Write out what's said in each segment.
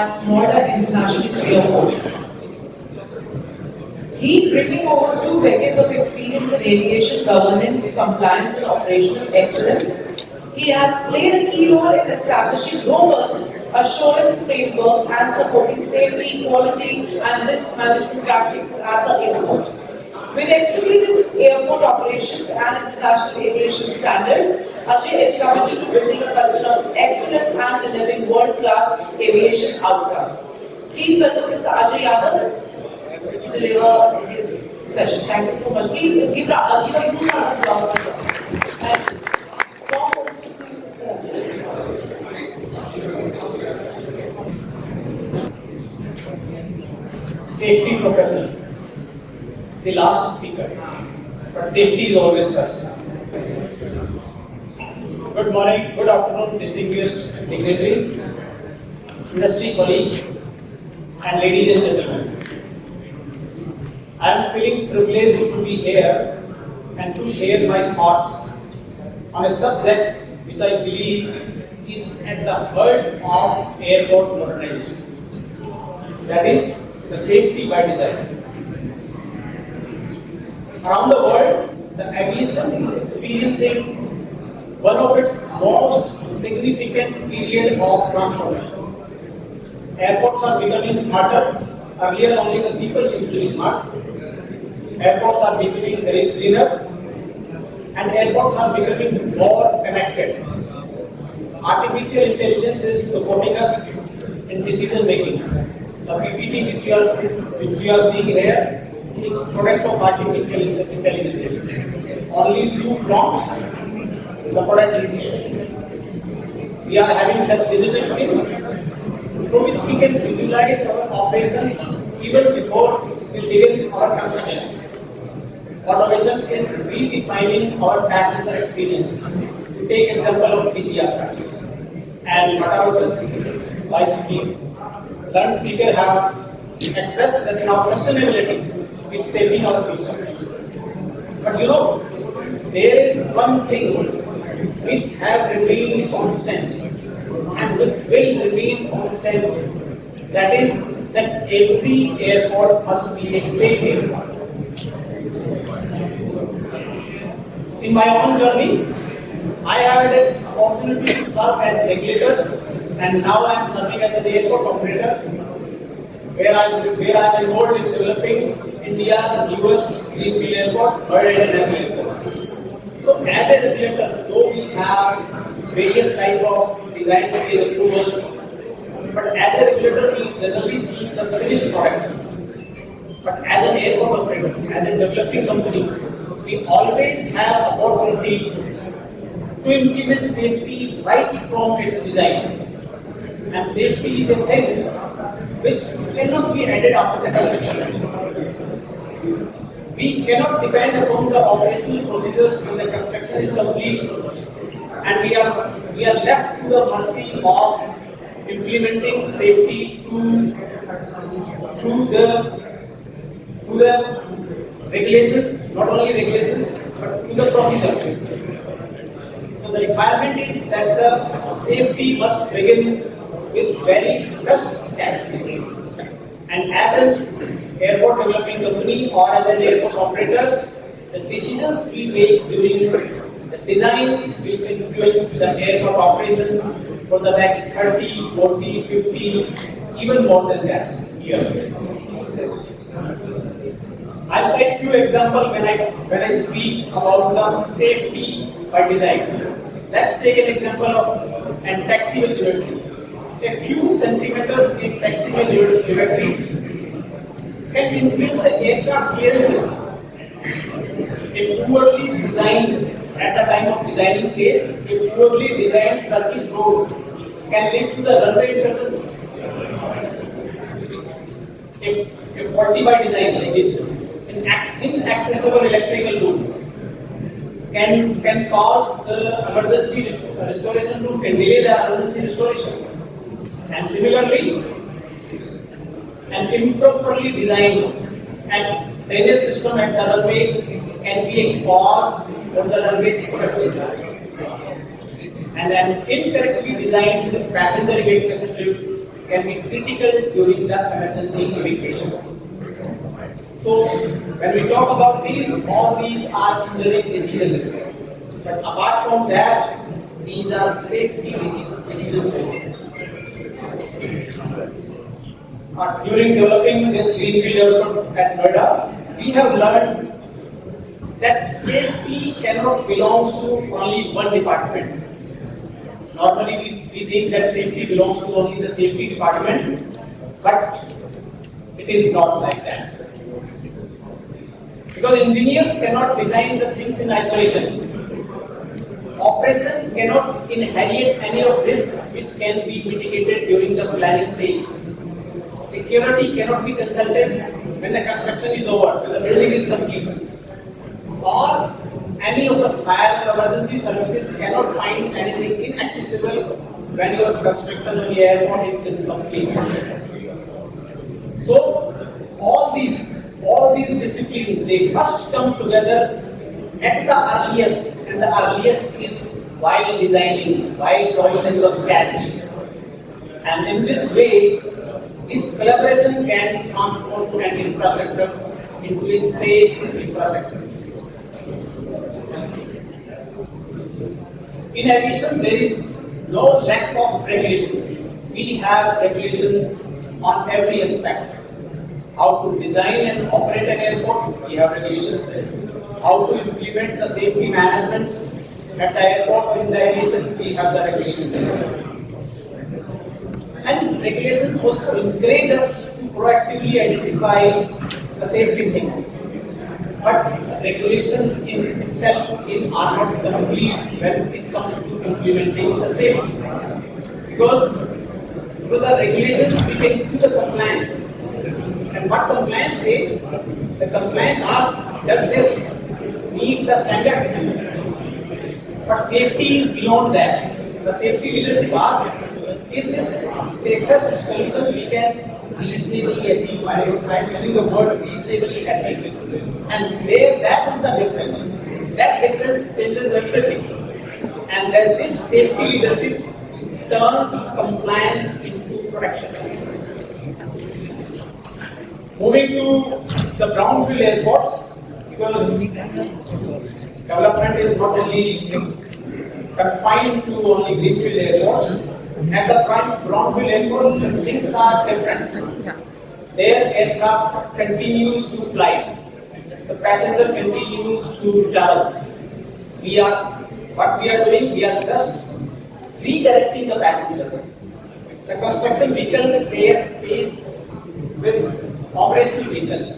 at Noida International Airport. He, bringing over 2 decades of experience in aviation governance, compliance, and operational excellence, he has played a key role in establishing robust assurance frameworks and supporting safety, quality, and risk management practices at the airport. With expertise in airport operations and international aviation standards, Ajay is committed to building a culture of excellence and delivering world-class aviation outcomes. Please welcome Mr. Ajay Yadav to deliver his session. Thank you so much. Please give a huge round of applause. Thank you. Safety professional, the last speaker, but safety is always first. Good morning, good afternoon, distinguished dignitaries, industry colleagues, and ladies and gentlemen. I am feeling privileged to be here and to share my thoughts on a subject which I believe is at the heart of airport modernization. That is the safety by design. Around the world, the aviation is experiencing one of its most significant period of transformation. Airports are becoming smarter. Earlier only the people used to be smart. Airports are becoming very cleaner, and airports are becoming more connected. Artificial intelligence is supporting us in decision making. The PPT which you are seeing here is product of artificial intelligence. Only few prompts, the product is here. We are having the digital twins through which we can visualize our operation even before we begin our construction. Automation is redefining our passenger experience. Take example of PCR. And what about the vice speaker? Current speaker have expressed that now sustainability is saving our future. But you know, there is one thing which have remained constant and which will remain constant. That is that every airport must be a safe airport. In my own journey, I had an opportunity to serve as a regulator, and now I am serving as an airport operator, where I am involved in developing India's newest greenfield airport, Noida International Airport. So, as a regulator, though we have various type of design stage approvals, but as a regulator, we generally see the finished product. But as an airport operator, as a developing company, we always have opportunity to implement safety right from its design. And safety is a thing which cannot be added after the construction. We cannot depend upon the operational procedures when the construction is complete, and we are left to the mercy of implementing safety through the regulations, not only regulations, but through the procedures. So the requirement is that the safety must begin with very first steps. And as an airport developing company or as an airport operator, the decisions we make during the design will influence the airport operations for the next 30, 40, 50, even more than that years. I'll cite few examples when I speak about the safety by design. Let's take an example of taxiway geometry. A few centimeters in taxiway geometry can influence the aircraft clearances. A poorly designed, at the time of designing stage, a poorly designed service road can lead to the runway interruptions. If 40 by design, like an inaccessible electrical loop can cause the emergency restoration route, can delay the emergency restoration. And similarly, an improperly designed and drainage system at the runway can be a cause of the runway expresses. And an incorrectly designed passenger evacuation route can be critical during the emergency evacuations. So when we talk about these, all these are injuring decisions. But apart from that, these are safety decisions also. During developing this greenfield airport at Noida, we have learned that safety cannot belong to only one department. Normally, we think that safety belongs to only the safety department, but it is not like that. Because engineers cannot design the things in isolation. Operation cannot inherit any of risk which can be mitigated during the planning stage. Security cannot be consulted when the construction is over, when the building is complete. Or any of the fire or emergency services cannot find anything inaccessible when your construction on the airport is complete. So all these disciplines, they must come together at the earliest, and the earliest is while designing, while drawing into a sketch. And in this way, this collaboration can transform an infrastructure into a safe infrastructure. In addition, there is no lack of regulations. We have regulations on every aspect. How to design and operate an airport, we have regulations. How to implement the safety management at the airport or in the aviation, we have the regulations. And regulations also encourage us to proactively identify the safety things. But regulations in itself are not complete when it comes to implementing the safety. Because through the regulations we can do the compliance. And what compliance say? The compliance asks, does this meet the standard? But safety is beyond that. The safety leadership asks, is this safest solution we can reasonably achieve? I am using the word reasonably achieve. And there, that is the difference. That difference changes everything. And then this safety leadership turns compliance into protection. Moving to the brownfield airports, because development is not only confined to only greenfield airports. At the brownfield airports, things are different. Their aircraft continues to fly. The passenger continues to travel. What we are doing, we are just redirecting the passengers. The construction vehicles share space with operational vehicles.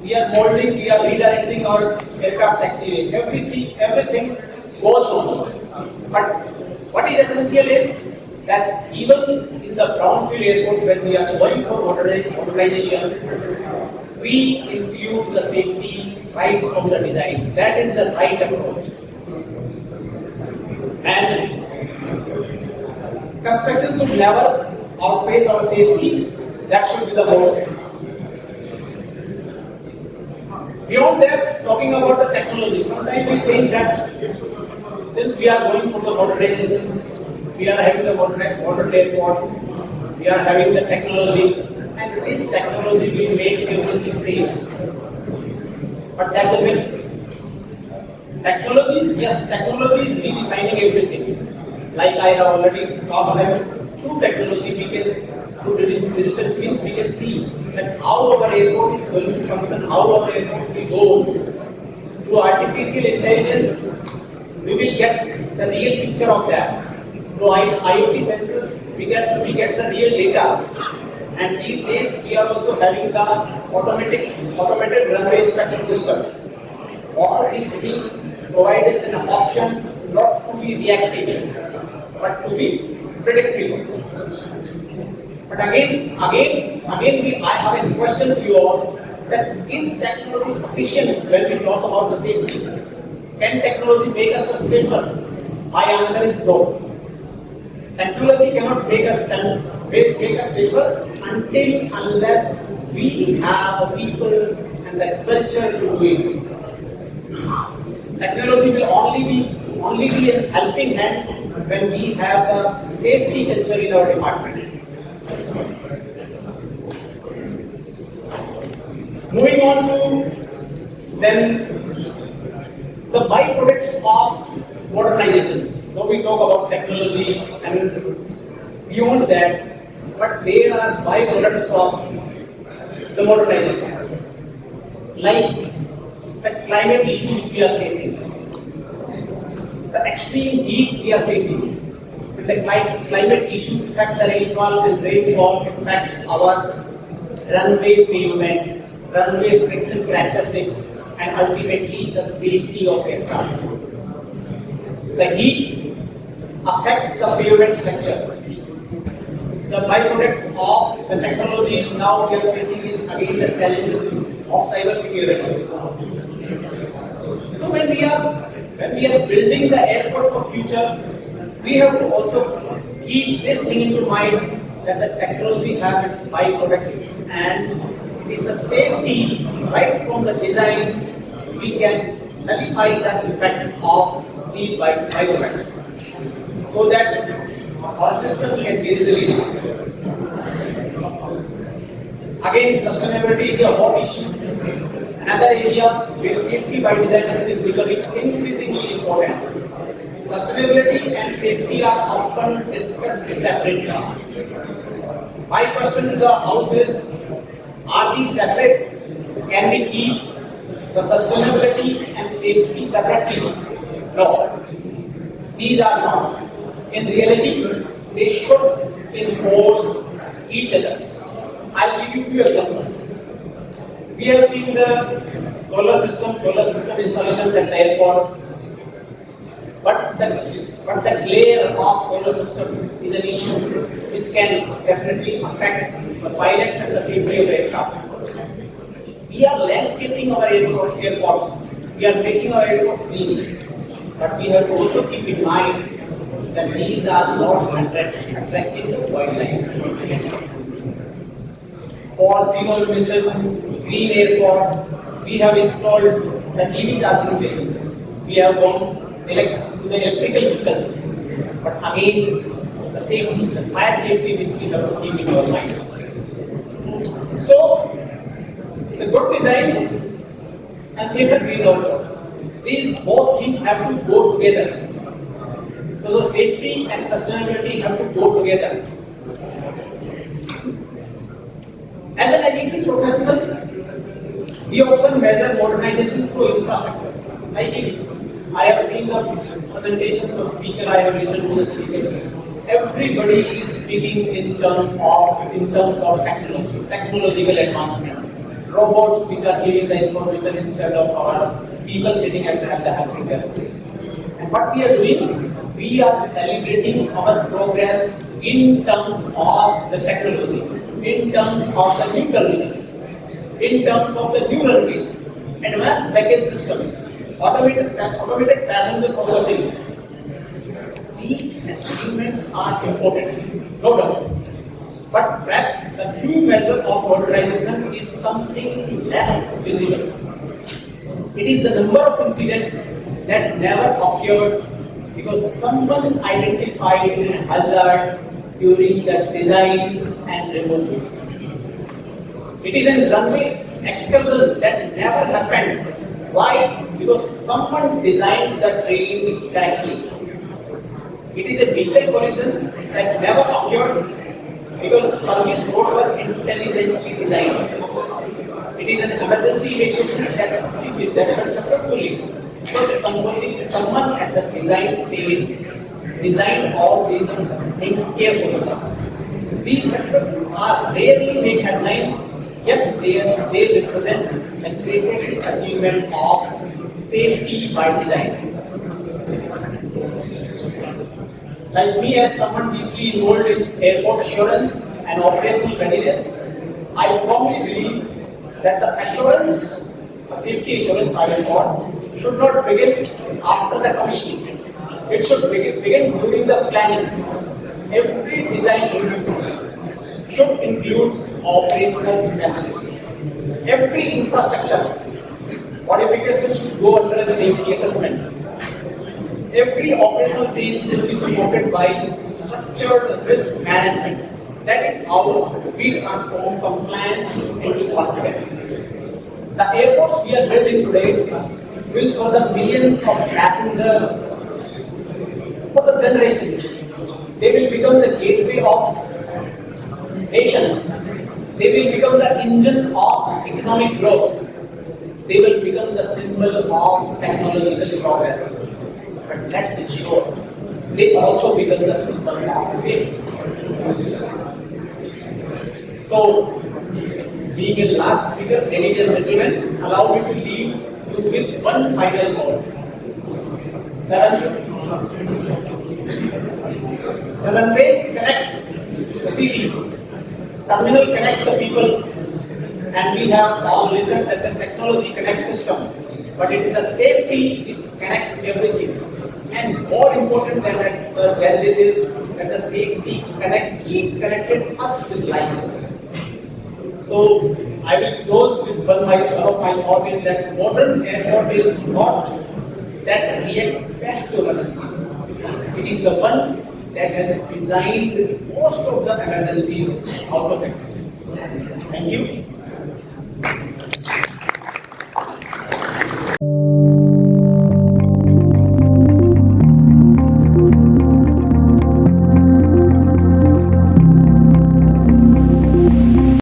We are molding, we are redirecting our aircraft taxiway. Everything goes on. But what is essential is that even in the brownfield airport, when we are going for modernization, we include the safety right from the design. That is the right approach. And construction should never outpace our safety. That should be the motto. Beyond that, talking about the technology, sometimes we think that since we are going for the modernizations, we are having the modern airports, we are having the technology, and this technology will make everything safe. But that's a myth. Technology is redefining everything. Like I have already talked about, through technology through digital twins we can see that how our airport is going to function, how our airports will go. Through artificial intelligence, we will get the real picture of that. Through IoT sensors, we get the real data. And these days, we are also having the automated runway inspection system. All these things provide us an option not to be reactive, but to be predictive. But again, I have a question to you all: that is technology sufficient when we talk about the safety? Can technology make us safer? My answer is no. Technology cannot make us safer unless we have the people and the culture to do it. Technology will only be a helping hand when we have the safety culture in our department. Moving on to then the byproducts of modernization. Now we talk about technology and beyond that, but there are byproducts of the modernization, like the climate issue which we are facing, the extreme heat we are facing. The climate issue affects the rainfall, and rainfall affects our runway pavement, runway friction characteristics, and ultimately the safety of aircraft. The heat affects the pavement structure. The byproduct of the technologies now we are facing is again the challenges of cyber security. So when we are building the airport for future, we have to also keep this thing into mind that the technology has its byproducts, and it is the safety right from the design we can nullify the effects of these byproducts so that our system can be resilient. Again, sustainability is a hot issue. Another area where safety by design is becoming increasingly important. Sustainability and safety are often discussed separately. My question to the House is, are these separate? Can we keep the sustainability and safety separately? No, these are not. In reality, they should enforce each other. I'll give you a few examples. We have seen the solar system installations at the airport, but the glare of solar system is an issue which can definitely affect the pilots and the safety of aircraft. We are landscaping our airports. We are making our airports green, but we have to also keep in mind that these are not attracting the wildlife. For zero emission green airport, we have installed the EV charging stations. We have gone to the electrical vehicles, but again, the safety, the fire safety, which we have to keep in our mind. So, the good designs and safer green airports, these both things have to go together. So, safety and sustainability have to go together. As an aviation professional, we often measure modernization through infrastructure. Like if I have seen the presentations of speakers, I have listened to the speakers. Everybody is speaking in terms of technological advancement. Robots which are giving the information instead of our people sitting at the helping desk. And what we are doing, we are celebrating our progress in terms of the technology, in terms of the new terminals, in terms of the new runways, advanced baggage systems, automated passenger processing. These achievements are important, no doubt. But perhaps the true measure of modernization is something less visible. It is the number of incidents that never occurred because someone identified a hazard during the design and removal. It is a runway excursion that never happened. Why? Because someone designed the train correctly. It is a vehicle collision that never occurred because service roads were intelligently designed. It is an emergency evacuation that succeeded, that happened successfully because someone at the design stage designed all these things carefully. These successes are rarely make headline, yet they represent the greatest achievement of safety by design. Like me, as someone deeply involved in airport assurance and operational readiness, I firmly believe that the assurance, safety assurance I have got, should not begin after the commissioning. It should begin during the planning. Every design review should include operational specialists. Every infrastructure modification should go under a safety assessment. Every operational change should be supported by structured risk management. That is how we transform compliance into confidence. The airports we are building today will serve the millions of passengers for the generations. They will become the gateway of nations. They will become the engine of economic growth. They will become the symbol of technological progress. But let's ensure they also become the symbol of safety. So, being a last speaker, ladies and gentlemen, allow me to leave you with one final thought. The runways connects the cities, terminal connects the people, and we have all listened that the technology connects system, but it is the safety which connects everything. And more important than this is that the safety keep connected us with life. So I will close with one of my thought is that modern airport is not that react best to emergencies. It is the one that has designed most of the emergencies out of existence. Thank you.